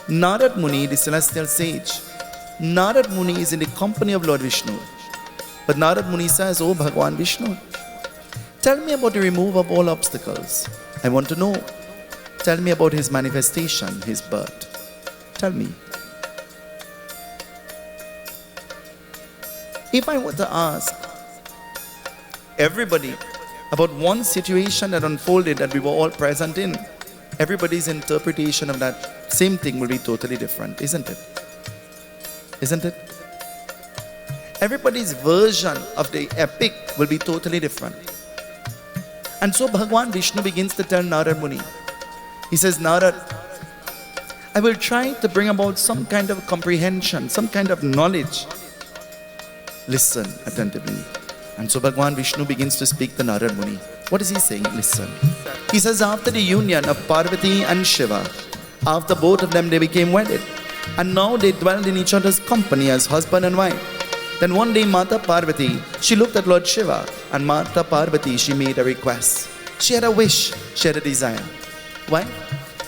Narad Muni, the celestial sage, Narad Muni is in the company of Lord Vishnu. But Narad Muni says, "Oh Bhagwan Vishnu, tell me about the removal of all obstacles. I want to know. Tell me about his manifestation, his birth. Tell me." If I were to ask everybody about one situation that unfolded that we were all present in, everybody's interpretation of that same thing will be totally different, isn't it? Isn't it? Everybody's version of the epic will be totally different. And so Bhagwan Vishnu begins to tell Narad Muni. He says, "Narad, I will try to bring about some kind of comprehension, some kind of knowledge. Listen attentively." And so Bhagwan Vishnu begins to speak to Narad Muni. What is he saying? Listen. He says, after the union of Parvati and Shiva, after both of them they became wedded, and now they dwelled in each other's company as husband and wife. Then one day Mata Parvati, she looked at Lord Shiva, and Mata Parvati, she made a request. She had a wish, she had a desire. Why?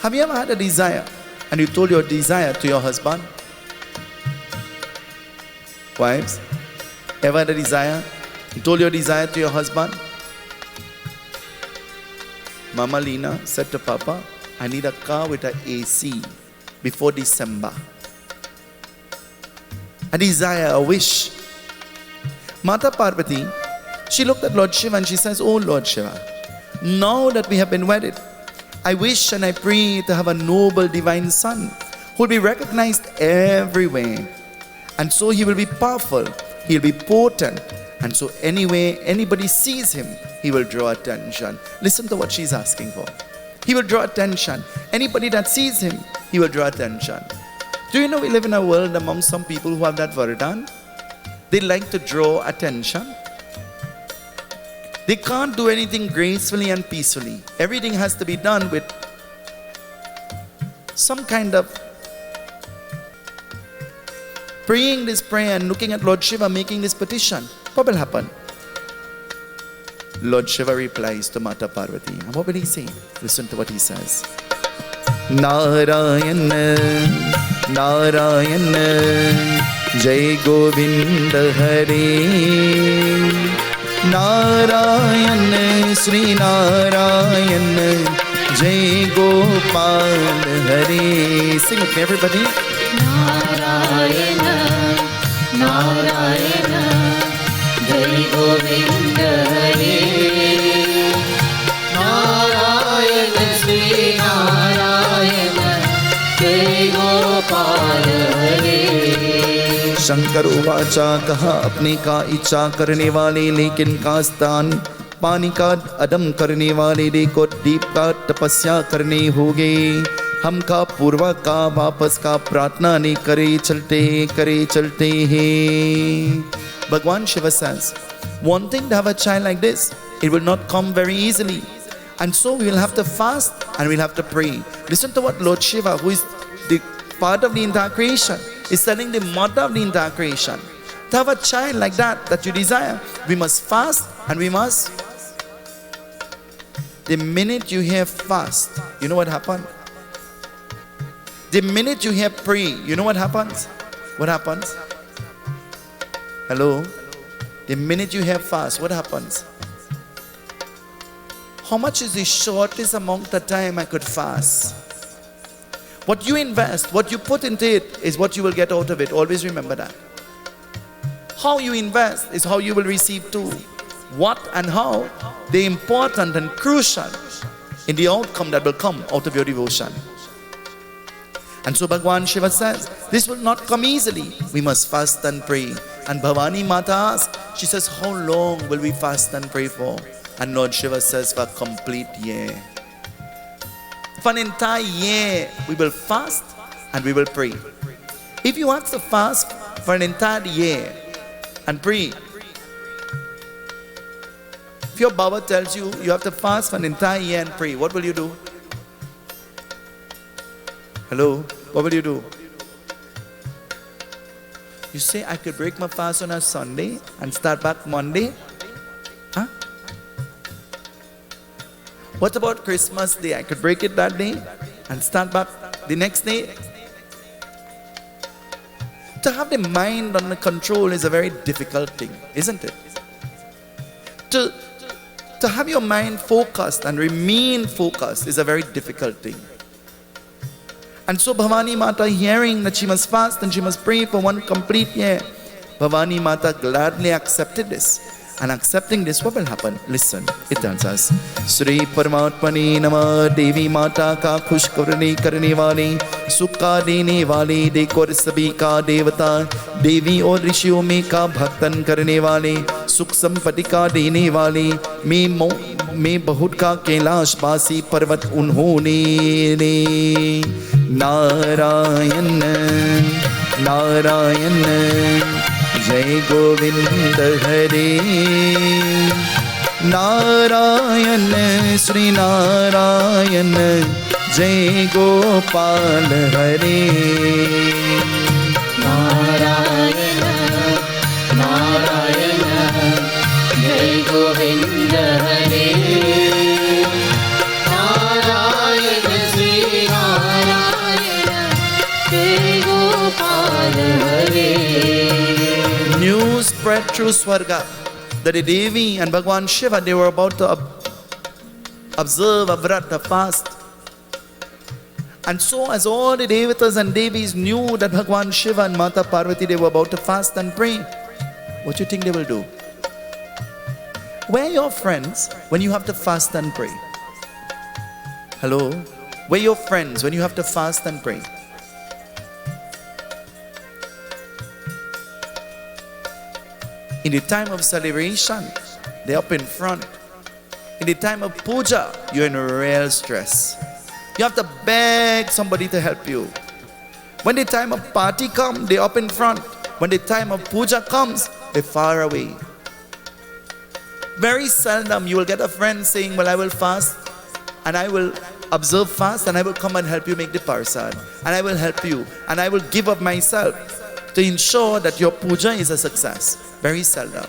Have you ever had a desire and you told your desire to your husband? Wives, ever had a desire? You told your desire to your husband? Mama Lena said to Papa, "I need a car with an AC before December." A desire, a wish. Mata Parvati, she looked at Lord Shiva and she says, "Oh Lord Shiva, now that we have been wedded, I wish and I pray to have a noble divine son who will be recognized everywhere. And so he will be powerful, he will be potent. And so anyway, anybody sees him, he will draw attention." Listen to what she's asking for. He will draw attention. Anybody that sees him, he will draw attention. Do you know we live in a world among some people who have that vardhan? They like to draw attention. They can't do anything gracefully and peacefully. Everything has to be done with some kind of praying this prayer and looking at Lord Shiva making this petition. What will happen? Lord Shiva replies to Mata Parvati. And what will he say? Listen to what he says. "Narayana, Narayana, Jai Govinda Hare. Narayana, Sri Narayana, Jai Gopal Hare." Sing with me, everybody. Narayana, Narayana, Jai Govinda Hare. Narayana, Sri Narayana, Jai Gopal Hare. Shankar उवाचा, कहा अपने का इच्छा करने वाले लेकिन का स्थान पानी का अदम करने वाले देखो दीप का तपस्या करने होगे। हम का पूर्वा का वापस का प्रार्थना नहीं करे चलते हैं। Bhagwan Shiva says, wanting to have a child like this, it will not come very easily. And so we will have to fast and we'll have to pray. Listen to what Lord Shiva, who is the part of the entire creation, is telling the mother of the entire creation. To have a child like that you desire, we must fast and we must. The minute you hear fast, you know what happened? The minute you hear pray, you know what happens? What happens? Hello? The minute you hear fast, what happens? How much is the shortest amount of time I could fast? What you invest, what you put into it is what you will get out of it. Always remember that. How you invest is how you will receive too. What and how, they're important and crucial in the outcome that will come out of your devotion. And so Bhagwan Shiva says, this will not come easily. We must fast and pray. And Bhavani Mata asks, she says, how long will we fast and pray for? And Lord Shiva says, for a complete year. For an entire year, we will fast and we will pray. If you want to fast for an entire year and pray, if your Baba tells you you have to fast for an entire year and pray, what will you do? Hello? What will you do? You say, I could break my fast on a Sunday and start back Monday? Huh? What about Christmas Day? I could break it that day and start back the next day? To have the mind under control is a very difficult thing, isn't it? To have your mind focused and remain focused is a very difficult thing. And so Bhavani Mata, hearing that she must fast and she must pray for 1 complete year, Bhavani Mata gladly accepted this. And accepting this, what will happen? Listen, it tells us, Sri Paramatmani Nama Devi Mata ka khush karne wali, sukha dene wali, dekho sabhi ka devata, Devi और ऋषियों में का भक्तन करने वाले, सुख संपत्ति का देने वाले, मैं बहुत का कैलाश बासी पर्वत उन्होंने ने नारायण नारायण जय गोविंद हरे नारायण श्री नारायण जय गोपाल हरे नारायण नारायण जय गोविंद हरे नारायण श्री नारायण जय गोपाल हरे. News spread through Swarga that the Devi and Bhagwan Shiva, they were about to observe a vrat, a fast. And so as all the Devatas and Devis knew that Bhagwan Shiva and Mata Parvati, they were about to fast and pray, what do you think they will do? Where are your friends when you have to fast and pray? Hello? Where are your friends when you have to fast and pray? In the time of celebration, they're up in front. In the time of puja, you're in real stress. You have to beg somebody to help you. When the time of party comes, they're up in front. When the time of puja comes, they're far away. Very seldom you will get a friend saying, well, I will fast and I will observe fast and I will come and help you make the parsad. And I will help you and I will give up myself to ensure that your puja is a success. Very seldom.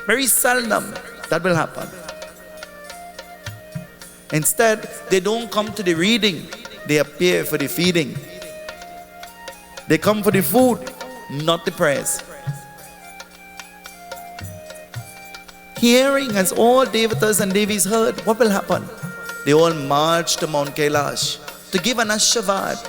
Very seldom that will happen. Instead, they don't come to the reading, they appear for the feeding. They come for the food, not the prayers. Hearing as all Devatas and Devis heard, what will happen? They all marched to Mount Kailash to give an Ashavad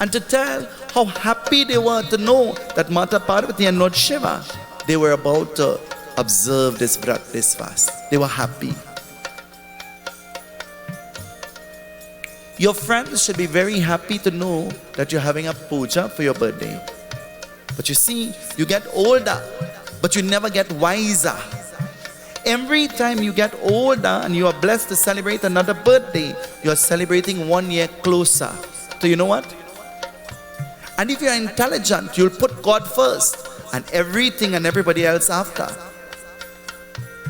and to tell how happy they were to know that Mata Parvati and Lord Shiva, they were about to observe this vrat, this fast. They were happy. Your friends should be very happy to know that you're having a puja for your birthday. But you see, you get older, but you never get wiser. Every time you get older and you are blessed to celebrate another birthday, you are celebrating 1 year closer. So you know what? And if you're intelligent, you'll put God first and everything and everybody else after.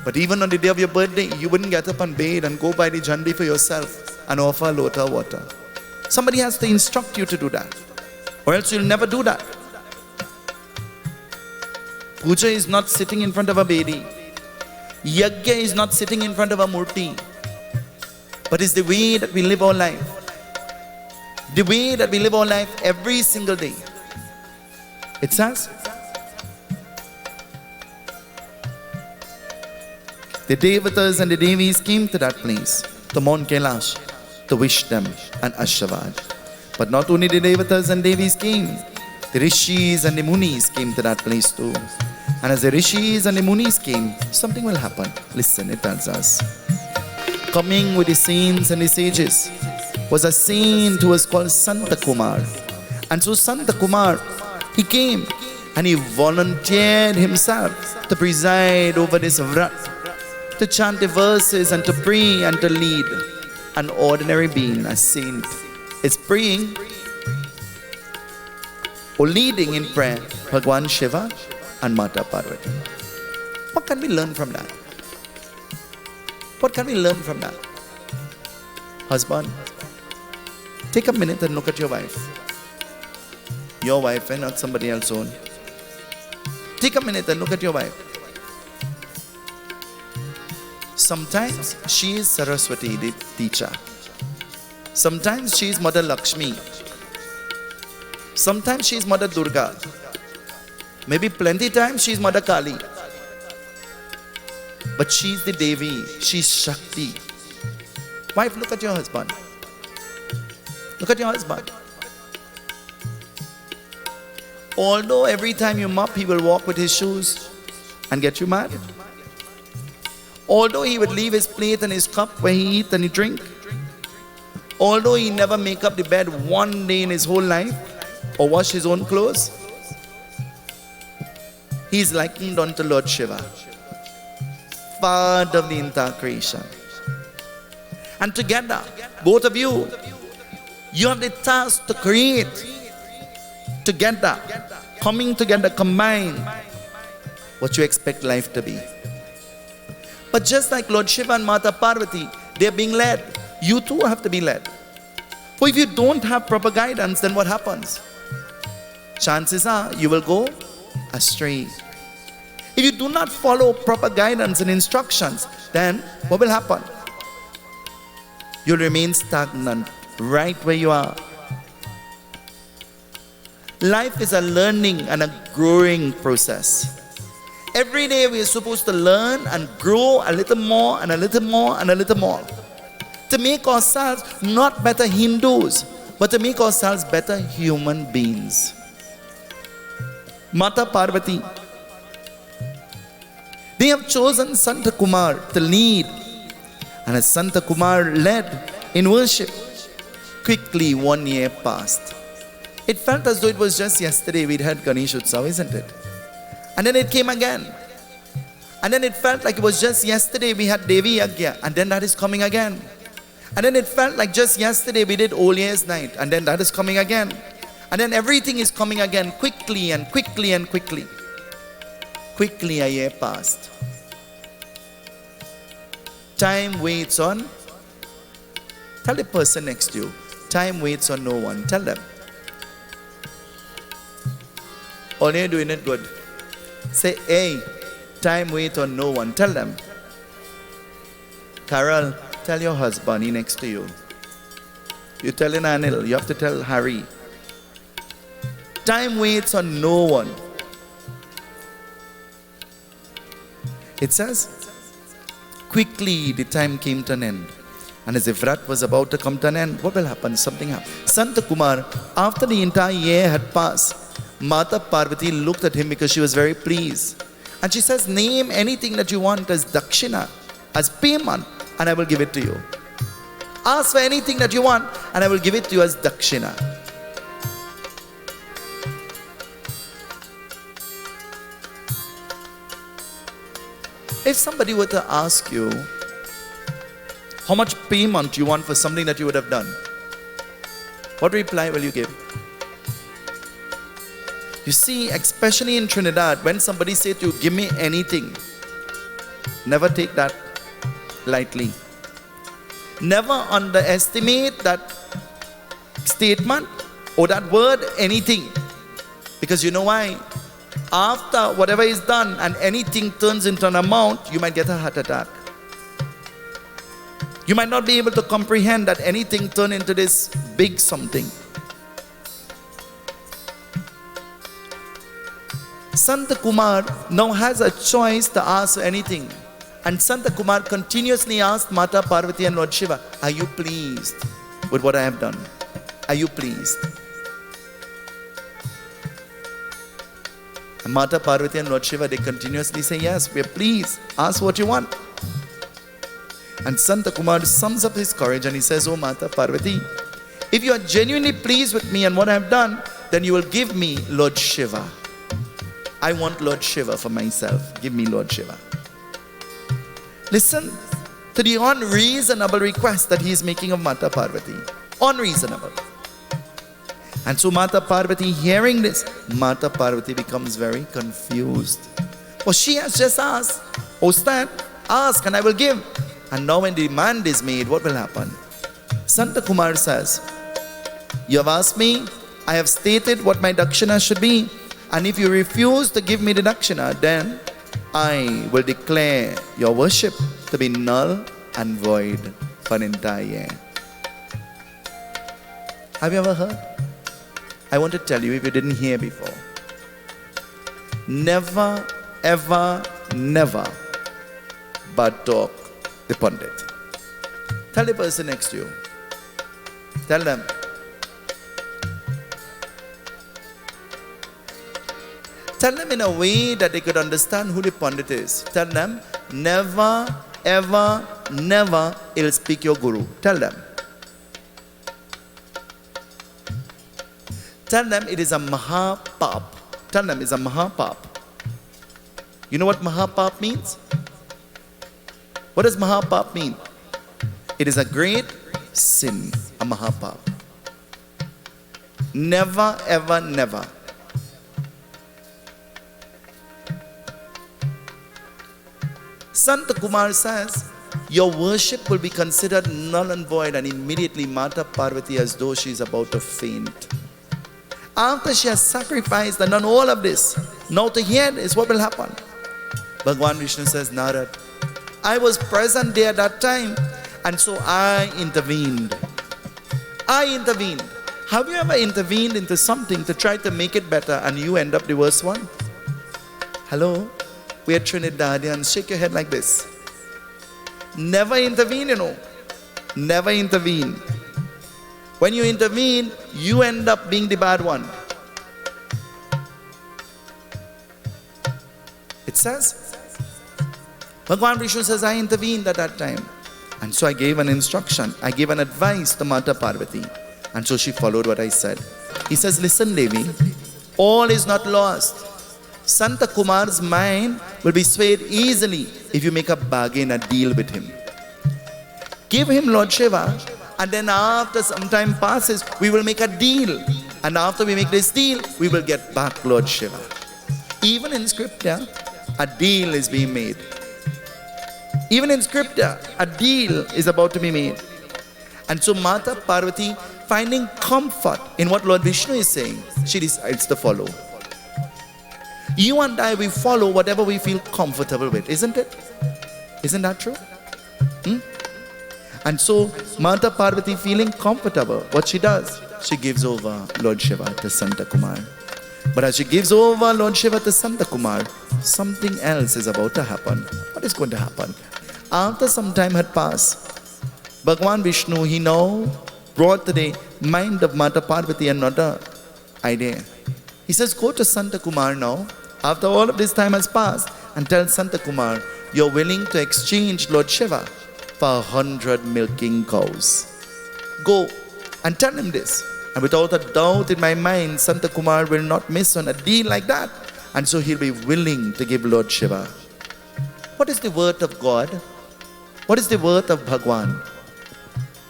But even on the day of your birthday, you wouldn't get up and bathe and go buy the jandi for yourself and offer a lota of water. Somebody has to instruct you to do that, or else you'll never do that. Puja is not sitting in front of a bedi. Yajna is not sitting in front of a murti. But it's the way that we live our life. The way that we live our life every single day. It says, the Devatas and the Devis came to that place, to Mount Kailash, to wish them an Ashavad. But not only the Devatas and Devis came, the Rishis and the Munis came to that place too. And as the Rishis and the Munis came, something will happen. Listen, it tells us. Coming with the saints and the sages was a saint who was called Santa Kumar. And so Santa Kumar, he came and he volunteered himself to preside over this vrat, to chant the verses and to pray and to lead. An ordinary being, a saint, is praying or leading in prayer Bhagwan Shiva and Mata Parvati. What can we learn from that? What can we learn from that? Husband, take a minute and look at your wife. Your wife and not somebody else's own. Take a minute and look at your wife. Sometimes she is Saraswati, the teacher. Sometimes she is Mother Lakshmi. Sometimes she's Mother Durga. Maybe plenty times she's Mother Kali. But she's the Devi. She's Shakti. Wife, look at your husband. Look at your husband. Although every time you mop, he will walk with his shoes and get you mad. Although he would leave his plate and his cup where he eat and he drink. Although he never make up the bed one day in his whole life or wash his own clothes. He is likened unto Lord Shiva, Father of the entire creation. And together, both of you, you have the task to create together, coming together, combine what you expect life to be. But just like Lord Shiva and Mata Parvati, they are being led. You too have to be led. For if you don't have proper guidance, then what happens? Chances are you will go astray. If you do not follow proper guidance and instructions, then what will happen? You'll remain stagnant right where you are. Life is a learning and a growing process. Every day we are supposed to learn and grow a little more and a little more and a little more. To make ourselves not better Hindus, but to make ourselves better human beings. Mata Parvati, they have chosen Santa Kumar to lead. And as Santa Kumar led in worship, quickly 1 year passed. It felt as though it was just yesterday we'd had Ganesh Utsav, isn't it? And then it came again. And then it felt like it was just yesterday we had Devi Yagya, and then that is coming again. And then it felt like just yesterday we did Old Year's Night, and then that is coming again. And then everything is coming again quickly and quickly and quickly. Quickly a year passed. Time waits on. Tell the person next to you, time waits on no one. Tell them. Or you're doing it good. Say, hey, time waits on no one. Tell them. Carol, tell your husband, he next to you. You're telling Anil, you have to tell Harry. Time waits on no one. It says, quickly the time came to an end. And as if Vrat was about to come to an end, what will happen? Something happened. Santa Kumar, after the entire year had passed, Mata Parvati looked at him because she was very pleased. And she says, name anything that you want as dakshina, as payment, and I will give it to you. Ask for anything that you want, and I will give it to you as dakshina. If somebody were to ask you, how much payment you want for something that you would have done, what reply will you give? You see, especially in Trinidad, when somebody says to you, give me anything, never take that lightly. Never underestimate that statement or that word, anything. Because you know why? After whatever is done and anything turns into an amount, you might get a heart attack. You might not be able to comprehend that anything turned into this big something. Santa Kumar now has a choice to ask anything. And Santa Kumar continuously asked Mata Parvati and Lord Shiva, are you pleased with what I have done? Are you pleased? And Mata Parvati and Lord Shiva, they continuously say, yes, we are pleased. Ask what you want. And Santa Kumar sums up his courage and he says, oh Mata Parvati, if you are genuinely pleased with me and what I have done, then you will give me Lord Shiva. I want Lord Shiva for myself. Give me Lord Shiva. Listen to the unreasonable request that he is making of Mata Parvati. Unreasonable. And so Mata Parvati, hearing this, Mata Parvati becomes very confused. For she has just asked, oh stand, ask and I will give. And now when the demand is made, what will happen? Santa Kumar says, you have asked me, I have stated what my dakshina should be. And if you refuse to give me the dakshina, then I will declare your worship to be null and void for an entire year. Have you ever heard? I want to tell you if you didn't hear before. Never, ever, never bad talk the Pandit. Tell the person next to you. Tell them. Tell them in a way that they could understand who the Pandit is. Tell them, never, ever, never he'll speak your guru. Tell them. Tell them it is a Mahapap. Tell them it's a Mahapap. You know what Mahapap means? What does Mahapap mean? It is a great sin, a Mahapap. Never, ever, never. Sant Kumar says, your worship will be considered null and void, and immediately Mata Parvati, as though she is about to faint. After she has sacrificed and done all of this, now to hear this, what will happen? Bhagwan Vishnu says, Narad, I was present there that time, and so I intervened. I intervened. Have you ever intervened into something to try to make it better and you end up the worst one? Hello? We are Trinidadians. Shake your head like this. Never intervene, you know. Never intervene. When you intervene, you end up being the bad one. It says, Bhagwan Vishnu says, I intervened at that time. And so I gave an instruction. I gave an advice to Mata Parvati. And so she followed what I said. He says, listen, Devi, all is not lost. Santa Kumar's mind will be swayed easily if you make a bargain, a deal with him. Give him Lord Shiva, and then after some time passes, we will make a deal. And after we make this deal, we will get back Lord Shiva. Even in scripture, a deal is being made. Even in scripture, a deal is about to be made. And so Mata Parvati, finding comfort in what Lord Vishnu is saying, she decides to follow. You and I, we follow whatever we feel comfortable with, isn't it? Isn't that true? And so Mata Parvati, feeling comfortable, what she does? She gives over Lord Shiva to Santa Kumar. But as she gives over Lord Shiva to Santa Kumar, something else is about to happen. What is going to happen? After some time had passed, Bhagwan Vishnu, he now brought to the mind of Mata Parvati another idea. He says, go to Santa Kumar now, after all of this time has passed, and tell Santa Kumar, you're willing to exchange Lord Shiva for 100 milking cows. Go and tell him this. And without a doubt in my mind, Santa Kumar will not miss on a deal like that. And so he'll be willing to give Lord Shiva. What is the worth of God? What is the worth of Bhagwan?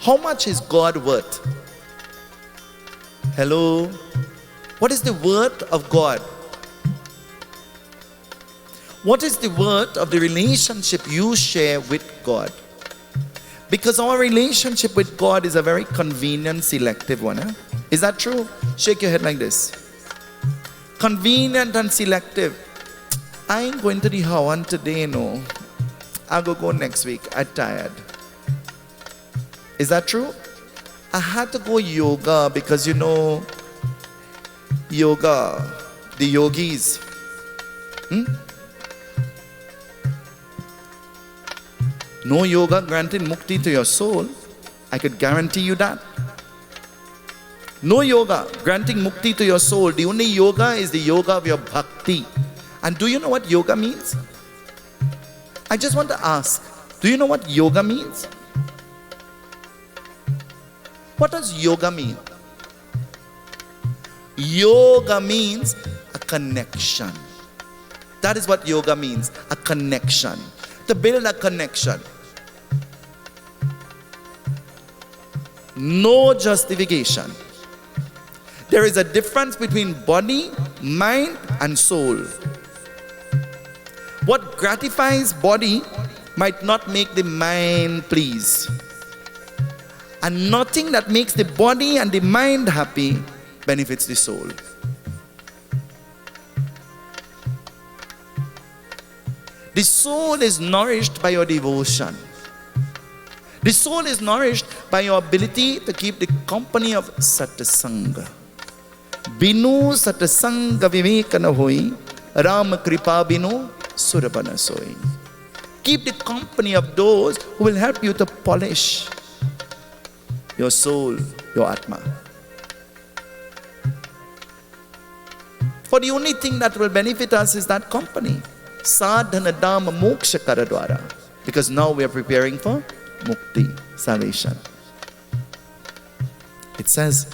How much is God worth? Hello? What is the worth of God? What is the worth of the relationship you share with God? Because our relationship with God is a very convenient, selective one. Is that true? Shake your head like this. Convenient and selective. I ain't going to the Hawan today, no. I'll go next week. I'm tired. Is that true? I had to go yoga because yoga, the yogis. No yoga granted mukti to your soul. I could guarantee you that. No yoga granting mukti to your soul. The only yoga is the yoga of your bhakti. And do you know what yoga means? I just want to ask, do you know what yoga means? What does yoga mean? Yoga means a connection. That is what yoga means, a connection. To build a connection. No justification. There is a difference between body, mind, and soul. What gratifies body might not make the mind please. And nothing that makes the body and the mind happy benefits the soul. The soul is nourished by your devotion. The soul is nourished by your ability to keep the company of satsanga. Binu satasanga vivekana hoi, Ram kripa binu surabana soi. Keep the company of those who will help you to polish your soul, your Atma. For the only thing that will benefit us is that company. Sadhana dhamma moksha karadwara. Because now we are preparing for mukti, salvation. It says,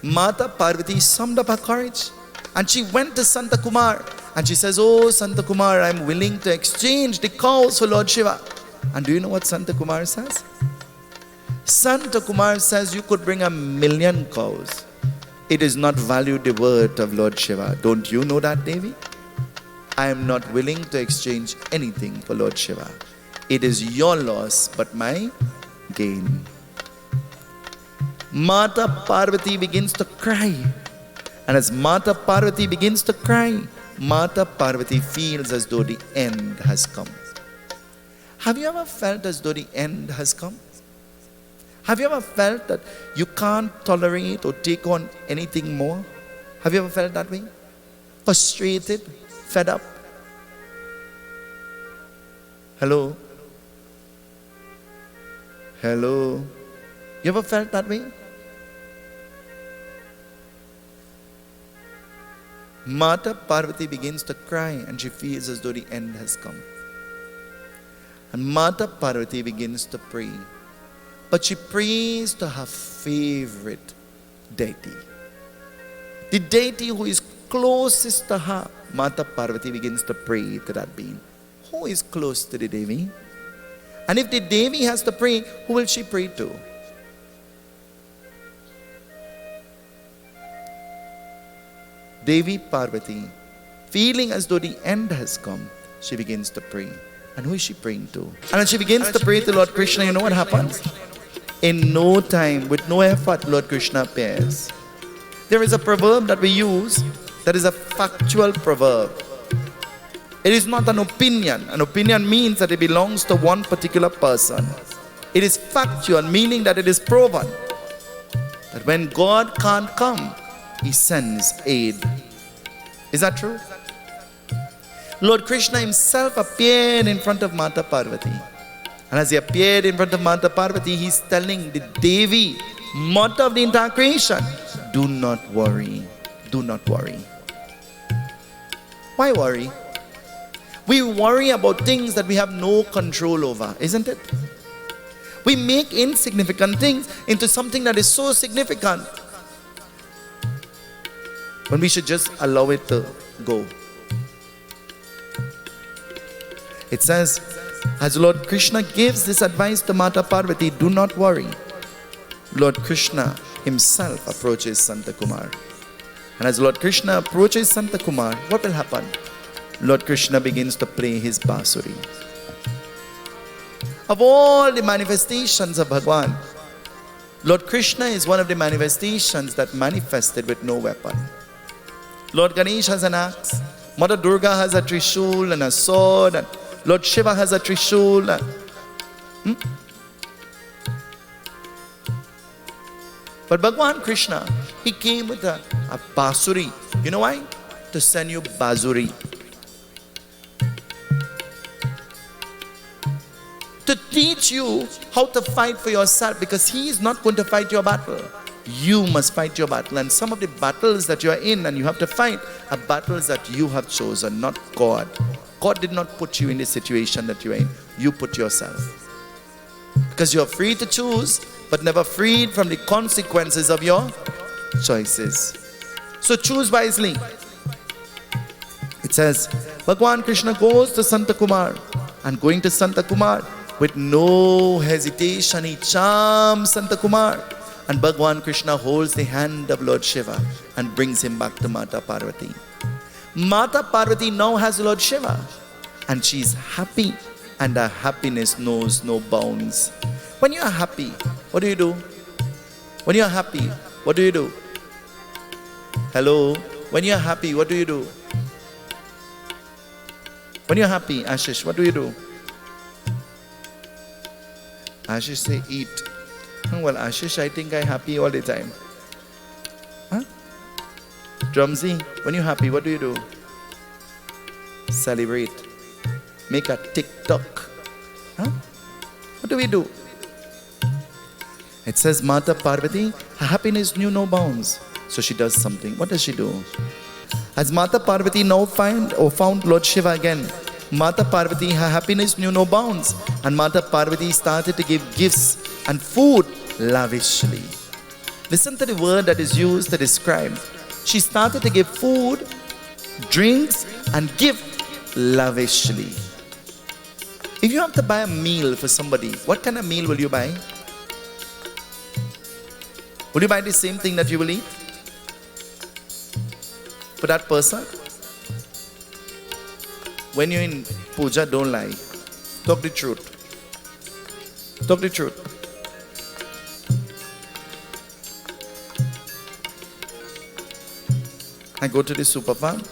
Mata Parvati summed up her courage and she went to Santa Kumar and she says, oh Santa Kumar, I am willing to exchange the cows for Lord Shiva. And do you know what Santa Kumar says? Santa Kumar says, you could bring 1,000,000 cows. It is not value the word of Lord Shiva. Don't you know that, Devi? I am not willing to exchange anything for Lord Shiva. It is your loss, but my gain. Mata Parvati begins to cry. And as Mata Parvati begins to cry, Mata Parvati feels as though the end has come. Have you ever felt as though the end has come? Have you ever felt that you can't tolerate or take on anything more? Have you ever felt that way? Frustrated? Fed up? Hello? Hello? You ever felt that way? Mata Parvati begins to cry and she feels as though the end has come. And Mata Parvati begins to pray. But she prays to her favorite deity. The deity who is closest to her. Mata Parvati begins to pray to that being. Who is close to the Devi? And if the Devi has to pray, who will she pray to? Devi Parvati, feeling as though the end has come, she begins to pray. And who is she praying to? And when she begins to pray to Lord Krishna, you know what happens? In no time, with no effort, Lord Krishna appears. There is a proverb that we use that is a factual proverb. It is not an opinion. An opinion means that it belongs to one particular person. It is factual, meaning that it is proven that when God can't come, He sends aid. Is that true? Lord Krishna himself appeared in front of Mata Parvati. And as he appeared in front of Mata Parvati, he's telling the Devi, mother of the entire creation, do not worry. Do not worry. Why worry? We worry about things that we have no control over, isn't it? We make insignificant things into something that is so significant, when we should just allow it to go. It says, as Lord Krishna gives this advice to Mata Parvati, do not worry, Lord Krishna himself approaches Santa Kumar. And as Lord Krishna approaches Santa Kumar, what will happen? Lord Krishna begins to play his basuri. Of all the manifestations of Bhagwan, Lord Krishna is one of the manifestations that manifested with no weapon. Lord Ganesh has an axe, Mother Durga has a trishul and a sword, and Lord Shiva has a trishul. But Bhagwan Krishna, he came with a basuri. You know why? To send you basuri. To teach you how to fight for yourself, because he is not going to fight your battle. You must fight your battle. And some of the battles that you are in and you have to fight are battles that you have chosen, not God. God did not put you in the situation that you are in. You put yourself. Because you are free to choose, but never freed from the consequences of your choices. So choose wisely. It says, Bhagwan Krishna goes to Santa Kumar, and going to Santa Kumar, with no hesitation, he charms Santa Kumar. And Bhagwan Krishna holds the hand of Lord Shiva and brings him back to Mata Parvati. Mata Parvati now has Lord Shiva, and she is happy, and her happiness knows no bounds. When you are happy, what do you do? When you are happy, what do you do? Hello? When you are happy, what do you do? When you are happy, Ashish, what do you do? Ashish say, eat. Well, Ashish, I think I'm happy all the time. Huh? Drumsy, when you're happy, what do you do? Celebrate. Make a TikTok. Huh? What do we do? It says Mata Parvati, her happiness knew no bounds. So she does something. What does she do? As Mata Parvati now found Lord Shiva again, Mata Parvati, her happiness knew no bounds. And Mata Parvati started to give gifts and food lavishly. Listen to the word that is used to describe. She started to give food, drinks, and gift lavishly. If you have to buy a meal for somebody, what kind of meal will you buy? Will you buy the same thing that you will eat for that person? When you're in puja, don't lie. Talk the truth. Talk the truth. I go to the super farm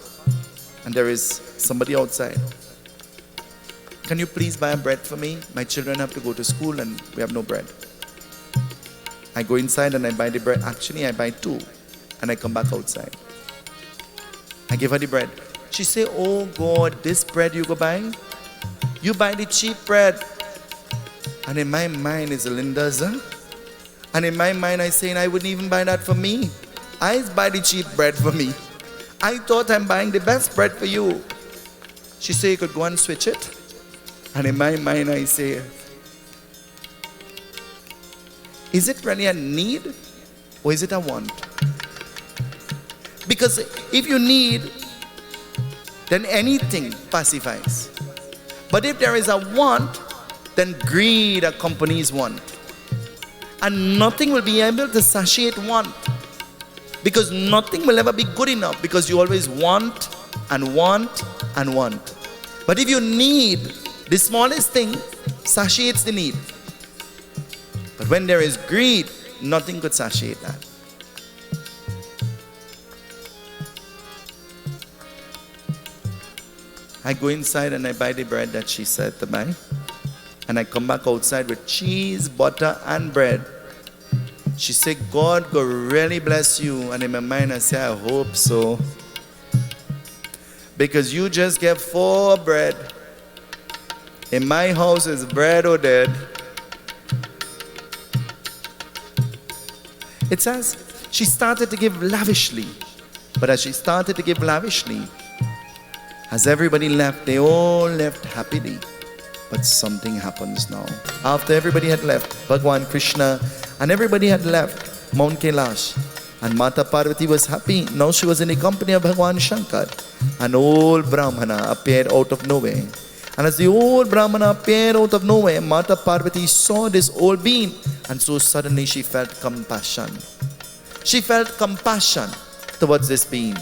and there is somebody outside. Can you please buy bread for me? My children have to go to school and we have no bread. I go inside and I buy the bread. Actually, I buy 2 and I come back outside. I give her the bread. She say, oh God, this bread you go buy? You buy the cheap bread. And in my mind is Linda's, huh? And in my mind I say, I wouldn't even buy that for me. I buy the cheap bread for me. I thought I'm buying the best bread for you. She say, you could go and switch it. And in my mind I say, is it really a need or is it a want? Because if you need, then anything pacifies. But if there is a want, then greed accompanies want. And nothing will be able to satiate want. Because nothing will ever be good enough because you always want and want and want. But if you need, the smallest thing satiates the need. But when there is greed, nothing could satiate that. I go inside and I buy the bread that she said to buy. And I come back outside with cheese, butter, and bread. She said, God go really bless you. And in my mind I say, I hope so. Because you just get 4 bread. In my house is bread or dead. It says, she started to give lavishly. But as she started to give lavishly, as everybody left, they all left happily. But something happens now. After everybody had left, Bhagwan Krishna and everybody had left Mount Kailash, and Mata Parvati was happy. Now she was in the company of Bhagwan Shankar. An old Brahmana appeared out of nowhere. And as the old Brahmana appeared out of nowhere, Mata Parvati saw this old being, and so suddenly she felt compassion. She felt compassion towards this being.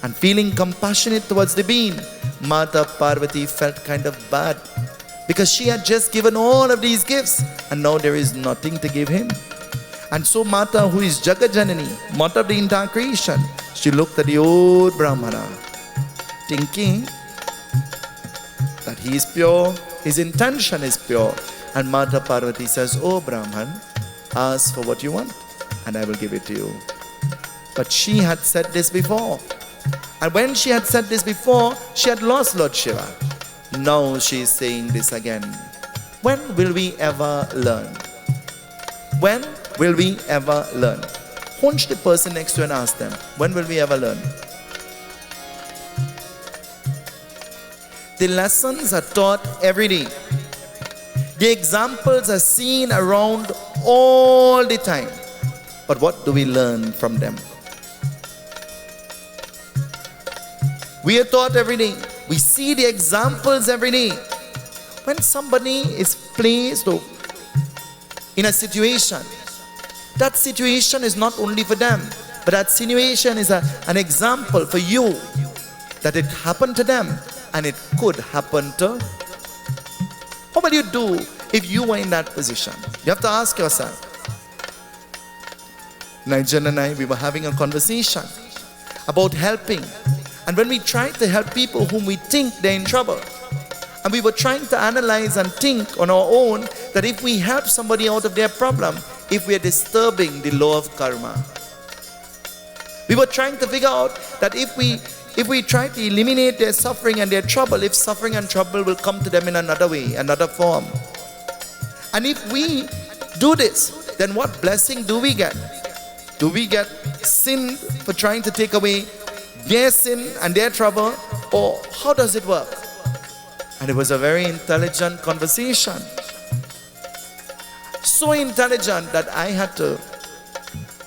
And feeling compassionate towards the being, Mata Parvati felt kind of bad. Because she had just given all of these gifts and now there is nothing to give him. And so Mata, who is Jagajanani, mother of the entire creation, she looked at the old Brahmana, thinking that he is pure, his intention is pure. And Mata Parvati says, oh Brahman, ask for what you want and I will give it to you. But she had said this before. And when she had said this before, she had lost Lord Shiva. Now she is saying this again. When will we ever learn? When will we ever learn? Punch the person next to you and ask them, when will we ever learn? The lessons are taught every day. The examples are seen around all the time. But what do we learn from them? We are taught every day. We see the examples every day. When somebody is placed in a situation, that situation is not only for them, but that situation is an example for you that it happened to them and it could happen to. What will you do if you were in that position? You have to ask yourself. Nigel and I, we were having a conversation about helping. And when we try to help people whom we think they're in trouble, and we were trying to analyze and think on our own that if we help somebody out of their problem, if we are disturbing the law of karma. We were trying to figure out that if we try to eliminate their suffering and their trouble, if suffering and trouble will come to them in another way, another form. And if we do this, then what blessing do we get? Do we get sin for trying to take away their sin and their trouble? Or how does it work? And it was a very intelligent conversation. So intelligent that I had to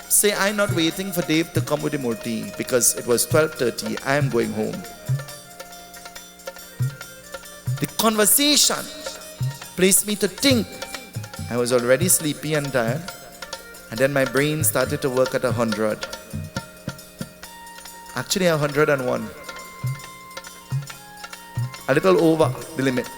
say, I'm not waiting for Dave to come with the murti because it was 12:30. I am going home. The conversation placed me to think. I was already sleepy and tired. And then my brain started to work at 100. Actually 101. A little over the limit.